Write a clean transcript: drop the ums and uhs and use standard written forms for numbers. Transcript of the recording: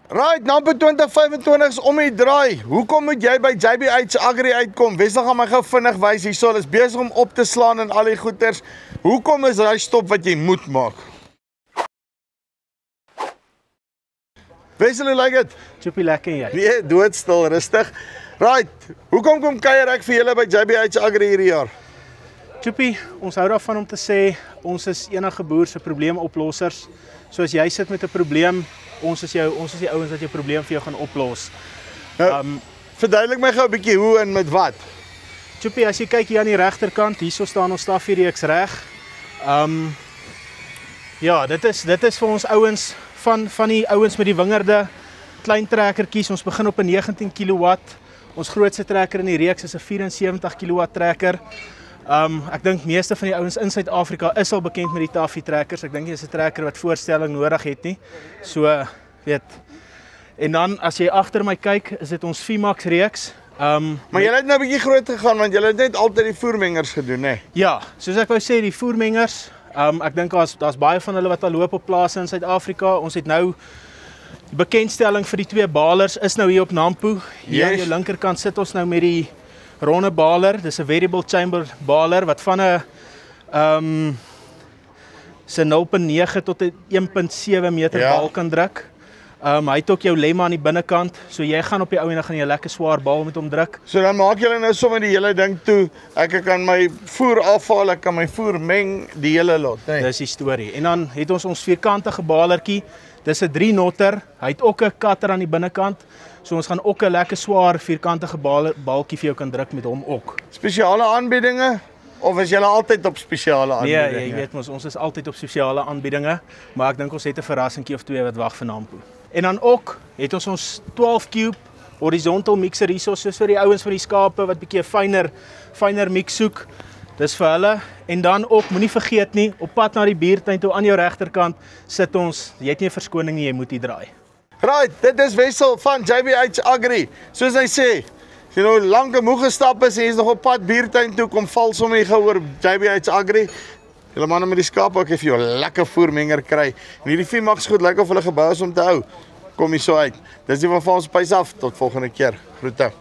Right, Nampo 2025 is om die draai. Hoekom moet jy by JBH Agri uitkom? Wessel gaan my gou vinnig wys hierso. Hulle is besig om op te slaan in al die goeders. Hoekom is daai stop wat jy moet maak? Wessel, hoe lyk dit? Choppie, lekker jy. Nee, doodstil, rustig. Right, hoekom kom kuier ek vir julle by JBH Agri hierdie jaar? Choppie, ons hou daarvan om te sê, ons is enige boer se probleemoplossers. So as jy sit met 'n probleem, ons is die ouens wat jou probleem vir jou gaan oplos. Verduidelik my gou 'n bietjie hoe en met wat. Choppie, as jy kyk hier aan die regterkant, hierso staan ons staffiereeks reg. Ja, dit is vir ons ouens van die ouens met die wingerde klein trekkertjies. Ons begin op 'n 19 kW. Ons grootste trekker in die reeks is 'n 74 kW trekker. Ek dink meeste van die ouens in Suid-Afrika is al bekend met die Taffy trekkers. Ek dink nie is 'n trekker wat voorstelling nodig het nie. So, weet. En dan as jy agter my kyk, is dit ons Vimax reeks. Maar jy het nou 'n bietjie groot gegaan want jy het net altyd die voermengers gedoen, hè? Ja, soos ek wou sê, die voermengers. Ek dink daar's baie van hulle wat al loop op plase in Suid-Afrika. Ons het nou die bekendstelling vir die twee balers is nou hier op Nampo. Hier aan jou linkerkant sit ons nou met die ronde baler. Dis 'n variable chamber baler wat van 'n se 0.9 tot 'n 1.7 meter bal kan druk. Hy het ook jou lemma aan die binnekant, so jy gaan op die ou en dan gaan jy 'n lekker swaar bal met hom druk. So dan maak julle nou sommer die hele ding toe. Ek kan my voer afhaal, ek kan my voer meng, die hele lot, hè. Dis die storie. En dan het ons vierkantige balertjie. Dis 'n 3 knotter. Hy het ook 'n cutter aan die binnekant. So ons gaan ook 'n lekker swaar vierkantige baltjie vir jou kan druk met hom ook. Spesiale aanbiedinge of is julle altyd op spesiale aanbiedinge? Nee, jy weet ons is altyd op spesiale aanbiedinge, maar ek dink ons het 'n verrassingkie of twee wat wag vir Nampo. En dan ook het ons 12 cube horizontal mixer hierso, soos vir die ouens van die skape wat bietjie 'n fyner mix soek. Dis vir hulle. En dan ook, moenie vergeet nie, op pad na die buurtuin toe aan jou regterkant sit ons, jy het nie 'n verskoning nie, jy moet hier draai. Right, dit is Wessel van JBH Agri. Soos hy sê, as jy nou lank en moeg gestap is en jy is nog op pad buurtuin toe, kom val sommer hier gou oor JBH Agri. Julle manne met die skape ook vir jou 'n lekker voermenger kry. En hierdie Vimax goed lyk of hulle gebou is om te hou. Kom hier so uit. Dis die van ons pys af. Tot volgende keer. Groete.